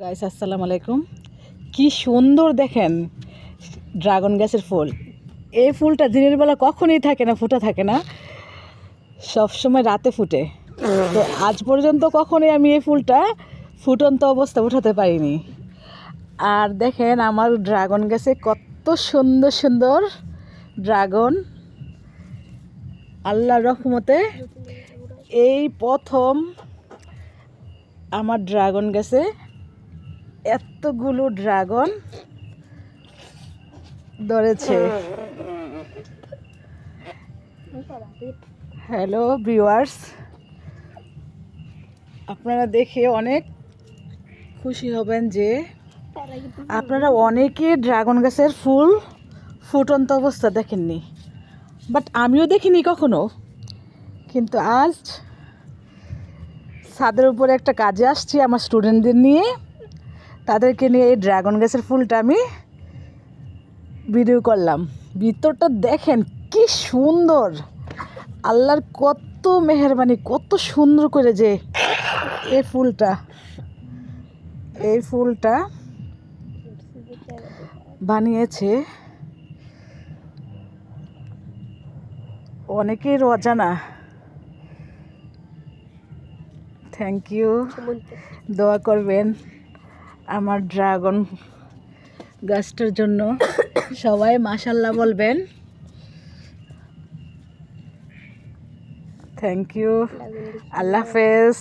Guys আসসালামু আলাইকুম। কি সুন্দর দেখেন ড্রাগন গাছের ফুল। এই ফুলটা দিনের বেলা কখনোই থাকে না, ফুটে থাকে না, সবসময় রাতে ফুটে। তো আজ পর্যন্ত কখনোই আমি এই ফুলটা ফুটন্ত অবস্থা উঠাতে পারিনি। আর দেখেন আমার ড্রাগন গাছে কত সুন্দর সুন্দর ড্রাগন, আল্লাহর রহমতে এই প্রথম আমার ড্রাগন গাছে এতগুলো ড্রাগন ধরেছে। হ্যালো ভিউয়ার্স, আপনারা দেখে অনেক খুশি হবেন যে আপনারা অনেকে ড্রাগন গাছের ফুল ফুটন্ত অবস্থা দেখেননি, বাট আমিও দেখিনি কখনো। কিন্তু আজ ছাদের উপরে একটা কাজে আসছি আমার স্টুডেন্টদের নিয়ে, তাদেরকে নিয়ে এই ড্রাগন গাছের ফুলটা আমি ভিডিও করলাম। ভিতরটা দেখেন কি সুন্দর, আল্লাহর কত মেহেরবানি, কত সুন্দর করে যে এই ফুলটা বানিয়েছে। অনেকের অজানা। থ্যাংক ইউ, দোয়া করবেন আমার ড্রাগন গাছটার জন্য। সবাই মাশাআল্লাহ বলবেন। থ্যাংক ইউ, আল্লাহ হাফেজ।